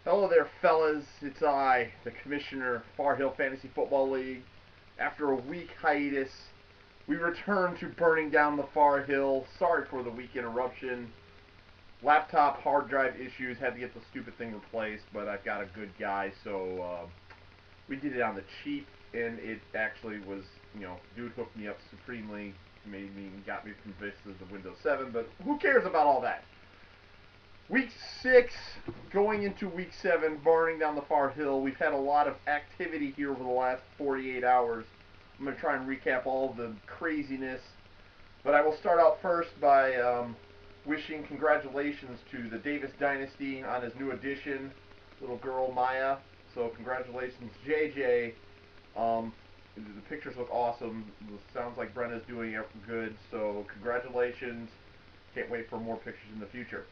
Hello there, fellas. It's I, the Commissioner, Far Hill Fantasy Football League. After a week hiatus, we return to burning down the Far Hill. Sorry for the week interruption. Laptop hard drive issues, had to get the stupid thing replaced, but I've got a good guy, so we did it on the cheap, and it actually was, dude hooked me up supremely, got me convinced of the Windows 7, but who cares about all that? Week 6, going into week 7, burning down the Far Hill. We've had a lot of activity here over the last 48 hours. I'm going to try and recap all of the craziness. But I will start out first by wishing congratulations to the Davis Dynasty on his new addition, little girl Maya. So congratulations, JJ. The pictures look awesome. It sounds like Brenna's doing it good. So congratulations. Can't wait for more pictures in the future.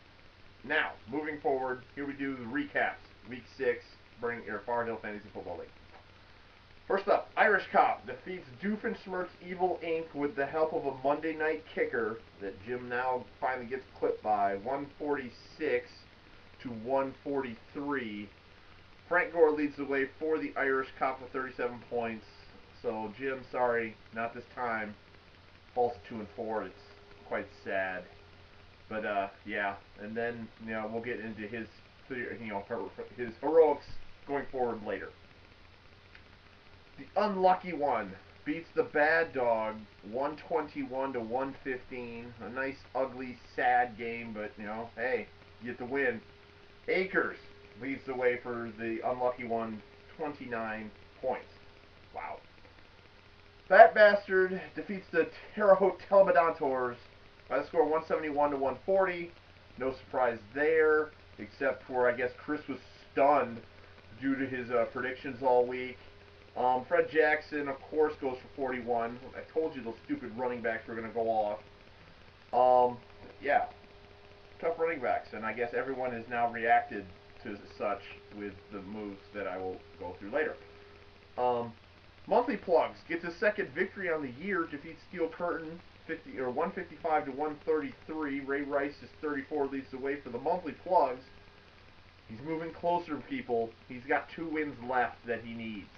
Now, moving forward, here we do the recaps. Week 6, bring your Far Hill Fantasy Football League. First up, Irish Cop defeats Doofenshmirtz Evil Inc. with the help of a Monday night kicker that Jim now finally gets clipped by, 146 to 143. Frank Gore leads the way for the Irish Cop with 37 points. So, Jim, sorry, not this time. Falls 2 and 4. It's quite sad. But yeah, and then we'll get into his his heroics going forward later. The unlucky one beats the bad dog 121 to 115. A nice, ugly, sad game, but hey, you get the win. Akers leads the way for the unlucky one, 29 points. Wow. That bastard defeats the Terre Haute Telemadantors by the score 171 to 140. No surprise there, except for I guess Chris was stunned due to his predictions all week. Fred Jackson, of course, goes for 41. I told you those stupid running backs were going to go off. Yeah, tough running backs, and I guess everyone has now reacted to such with the moves that I will go through later. Monthly Plugs gets his second victory on the year, defeats Steel Curtain 155 to 133. Ray Rice is 34, leads the way for the Monthly Plugs. He's moving closer, people. He's got 2 wins left that he needs.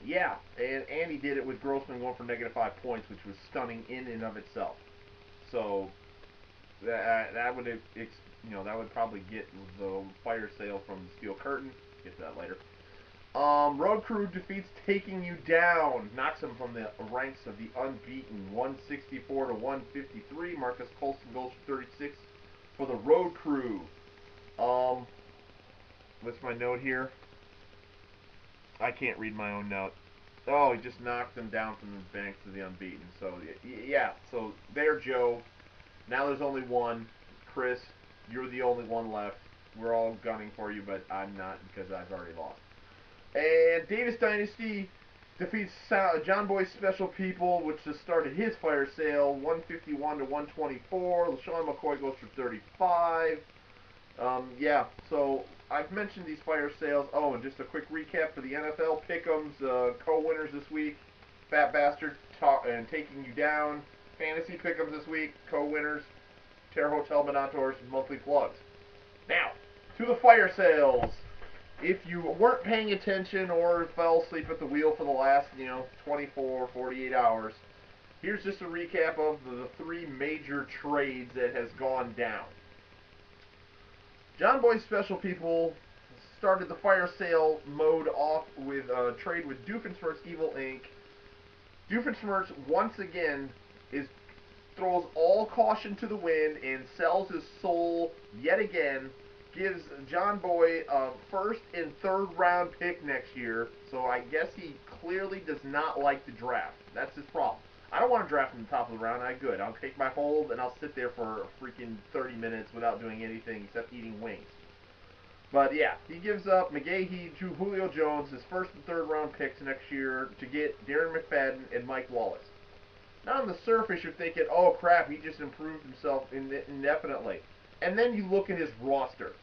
Yeah, and he did it with Grossman going for -5 points, which was stunning in and of itself. So that would that would probably get the fire sale from the Steel Curtain. Get to that later. Road Crew defeats Taking You Down, knocks him from the ranks of the unbeaten, 164 to 153. Marcus Colston goes for 36 for the Road Crew. What's my note here? I can't read my own note. Oh, he just knocked him down from the banks of the unbeaten. So yeah, so there, Joe. Now there's only one. Chris, you're the only one left. We're all gunning for you, but I'm not because I've already lost. And Davis Dynasty defeats John Boy's Special People, which just started his fire sale, 151 to 124. LaShawn McCoy goes for 35. Yeah, so I've mentioned these fire sales. Oh, and just a quick recap for the NFL Pick'ems co-winners this week. Fat Bastard and Taking You Down. Fantasy Pick'ems this week, co-winners. Terre Haute Telemadantors, monthly plugs. Now, to the fire sales. If you weren't paying attention or fell asleep at the wheel for the last, 24, 48 hours, here's just a recap of the 3 major trades that has gone down. John Boy's Special People started the fire sale mode off with a trade with Doofenshmirtz Evil Inc. Doofenshmirtz once again throws all caution to the wind and sells his soul yet again. Gives John Boy a first and third round pick next year, so I guess he clearly does not like the draft. That's his problem. I don't want to draft in the top of the round. Good. I'll take my hold and I'll sit there for freaking 30 minutes without doing anything except eating wings. But yeah, he gives up McGahee, Julio Jones, his first and third round picks next year to get Darren McFadden and Mike Wallace. Now on the surface, you're thinking, oh crap, he just improved himself indefinitely. And then you look at his roster.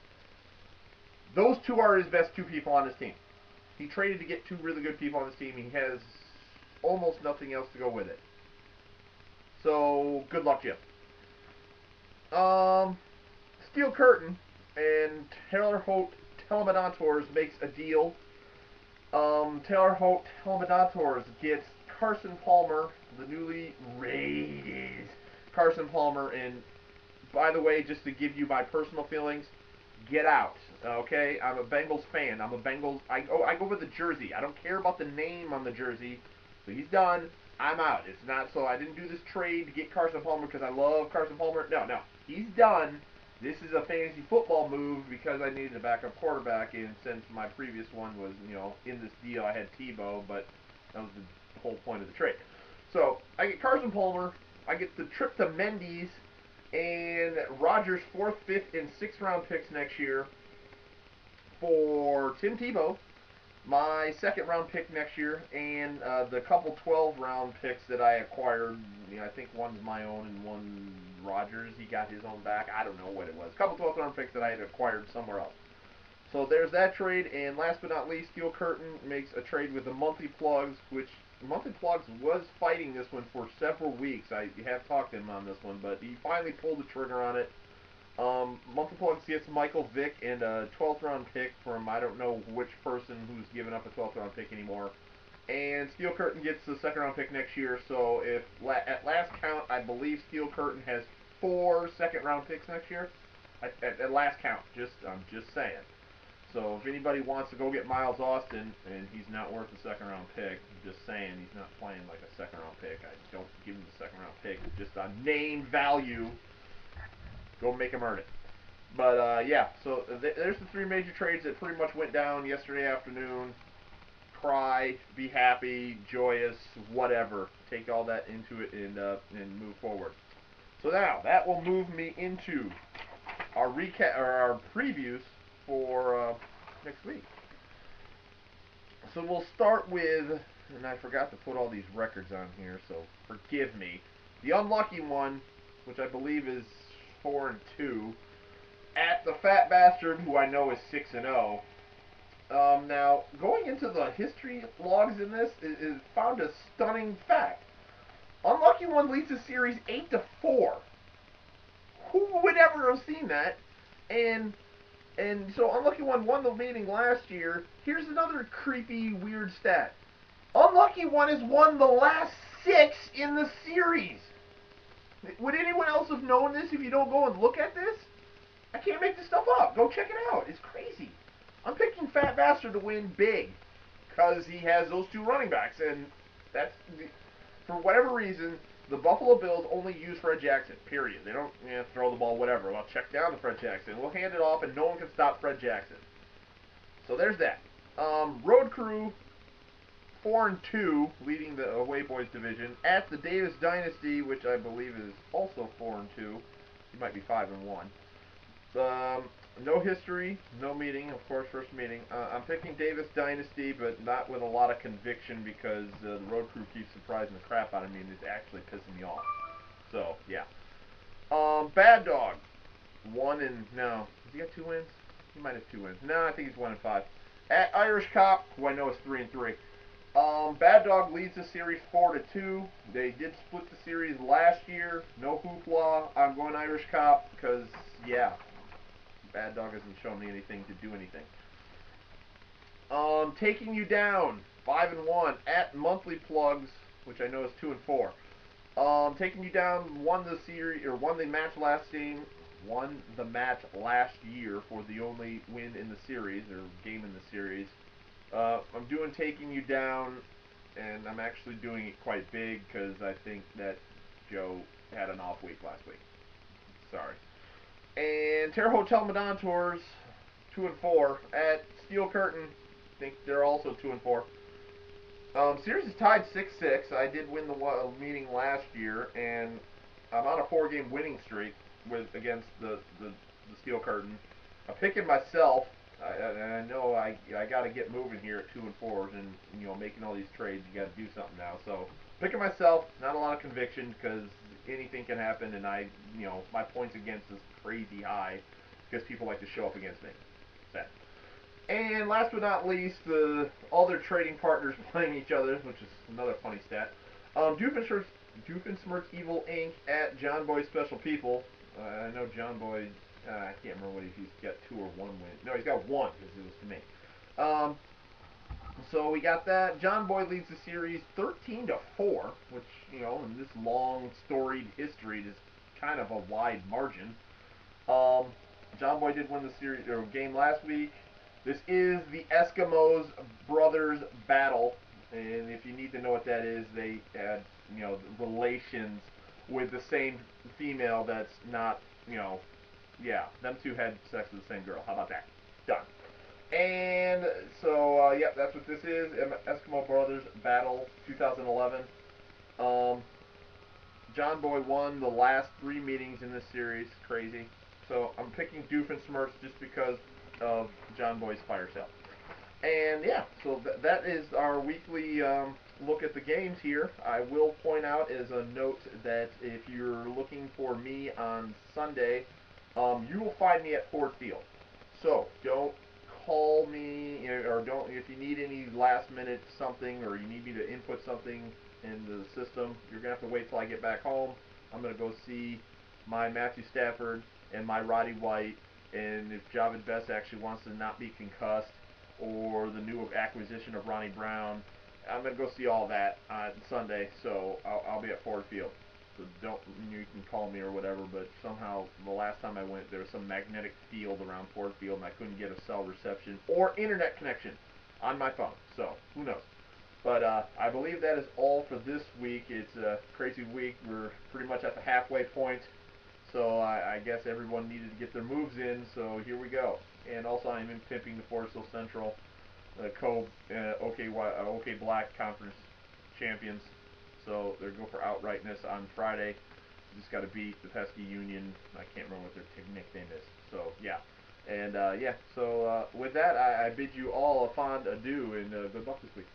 Those 2 are his best 2 people on his team. He traded to get 2 really good people on his team. He has almost nothing else to go with it. So, good luck, Jim. Steel Curtain And Taylor Holt Telemanators makes a deal. Taylor Holt Telemanators gets Carson Palmer, the newly rated Carson Palmer. And by the way, just to give you my personal feelings, get out. Okay, I'm a Bengals fan. I'm a Bengals. I go with the jersey. I don't care about the name on the jersey. So he's done. I'm out. It's not so I didn't do this trade to get Carson Palmer because I love Carson Palmer. No, no, he's done. This is a fantasy football move because I needed a backup quarterback, and since my previous one was, in this deal, I had Tebow, but that was the whole point of the trade. So I get Carson Palmer. I get the trip to Mendy's and Rodgers' fourth, fifth, and sixth round picks next year for Tim Tebow, my second round pick next year, and the couple 12 round picks that I acquired. I think one's my own and one Rodgers. He got his own back. I don't know what it was. A couple 12th round picks that I had acquired somewhere else. So there's that trade, and last but not least, Steel Curtain makes a trade with the Monthly Plugs, which Monthly Plugs was fighting this one for several weeks. I have talked to him on this one, but he finally pulled the trigger on it. Monthly Plugs gets Michael Vick and a 12th round pick from I don't know which person who's given up a 12th round pick anymore. And Steel Curtain gets the second round pick next year. So if at last count, I believe Steel Curtain has 4 second round picks next year. At last count, I'm just saying. So if anybody wants to go get Miles Austin, and he's not worth a second round pick, I'm just saying he's not playing like a second round pick. I don't give him the second round pick. Just on name value, go make him earn it. But yeah, so there's the 3 major trades that pretty much went down yesterday afternoon. Cry, be happy, joyous, whatever. Take all that into it and move forward. So now that will move me into our recap or our previews for next week. So we'll start with, and I forgot to put all these records on here, so forgive me. The unlucky one, which I believe is 4-2, at the Fat Bastard, who I know is 6-0. Now, going into the history logs in this, is found a stunning fact. Unlucky One leads the series 8-4. Who would ever have seen that? And so Unlucky One won the meeting last year. Here's another creepy, weird stat. Unlucky One has won the last 6 in the series. Would anyone else have known this if you don't go and look at this? I can't make this stuff up. Go check it out. It's crazy. I'm picking Fat Bastard to win big because he has those 2 running backs, and that's for whatever reason the Buffalo Bills only use Fred Jackson. Period. They don't throw the ball, whatever. Well, check down to Fred Jackson. We'll hand it off, and no one can stop Fred Jackson. So there's that. Road Crew 4-2, leading the Away Boys division at the Davis Dynasty, which I believe is also 4-2. He might be 5-1. No history, no meeting, of course, first meeting. I'm picking Davis Dynasty, but not with a lot of conviction because the Road Crew keeps surprising the crap out of me and is actually pissing me off. So, yeah. Bad Dog. No. Has he got 2 wins? He might have 2 wins. No, I think he's 1-5. At Irish Cop, who I know is 3-3. Bad Dog leads the series 4-2. They did split the series last year. No hoopla. I'm going Irish Cop because, yeah, Bad Dog hasn't shown me anything to do anything. Taking you down 5-1 at Monthly Plugs, which I know is 2-4. Taking you down won the match last year for the only win in the series or game in the series. I'm doing Taking You Down, and I'm actually doing it quite big because I think that Joe had an off week last week. Sorry. And Terre Haute Telemanators 2-4 at Steel Curtain. I think they're also 2-4. Series is tied 6-6. I did win the meeting last year, and I'm on a 4-game winning streak against the Steel Curtain. I'm picking myself. I know I got to get moving here at 2-4, and making all these trades. You got to do something now. So picking myself. Not a lot of conviction because anything can happen, and my points against is crazy high because people like to show up against me. Sad. And last but not least, all their trading partners playing each other, which is another funny stat. Doofenshmirtz Evil Inc. at John Boy Special People. I know John Boy I can't remember what he's got, 2 or 1 win. No, he's got one because it was to me. Um, so we got that. John Boy leads the series 13-4, which in this long storied history is kind of a wide margin. Um, John Boy did win the series or game last week. This is the Eskimos brothers battle, and if you need to know what that is, they had relations with the same female that's not yeah, them two had sex with the same girl. How about that? Done. And so, yep, that's what this is. Eskimo Brothers Battle 2011. Um, John Boy won the last 3 meetings in this series. Crazy. So I'm picking Doofenshmirtz just because of John Boy's fire sale. And yeah, so that is our weekly look at the games here. I will point out as a note that if you're looking for me on Sunday, you will find me at Ford Field. So don't call me or don't if you need any last minute something or you need me to input something in the system. You're gonna have to wait till I get back home. I'm gonna go see my Matthew Stafford and my Roddy White, and if Javid Best actually wants to not be concussed, or the new acquisition of Ronnie Brown. I'm gonna go see all that on Sunday, so I'll be at Ford Field. So don't you can call me or whatever, but somehow the last time I went, there was some magnetic field around Ford Field, and I couldn't get a cell reception or internet connection on my phone. So who knows? But I believe that is all for this week. It's a crazy week. We're pretty much at the halfway point. So I guess everyone needed to get their moves in. So here we go. And also I'm in pimping the Forest Hill Central, OK Black Conference champions. So they're going for outrightness on Friday. Just got to beat the pesky Union. I can't remember what their nickname is. So yeah. And yeah, so with that, I bid you all a fond adieu and good luck this week.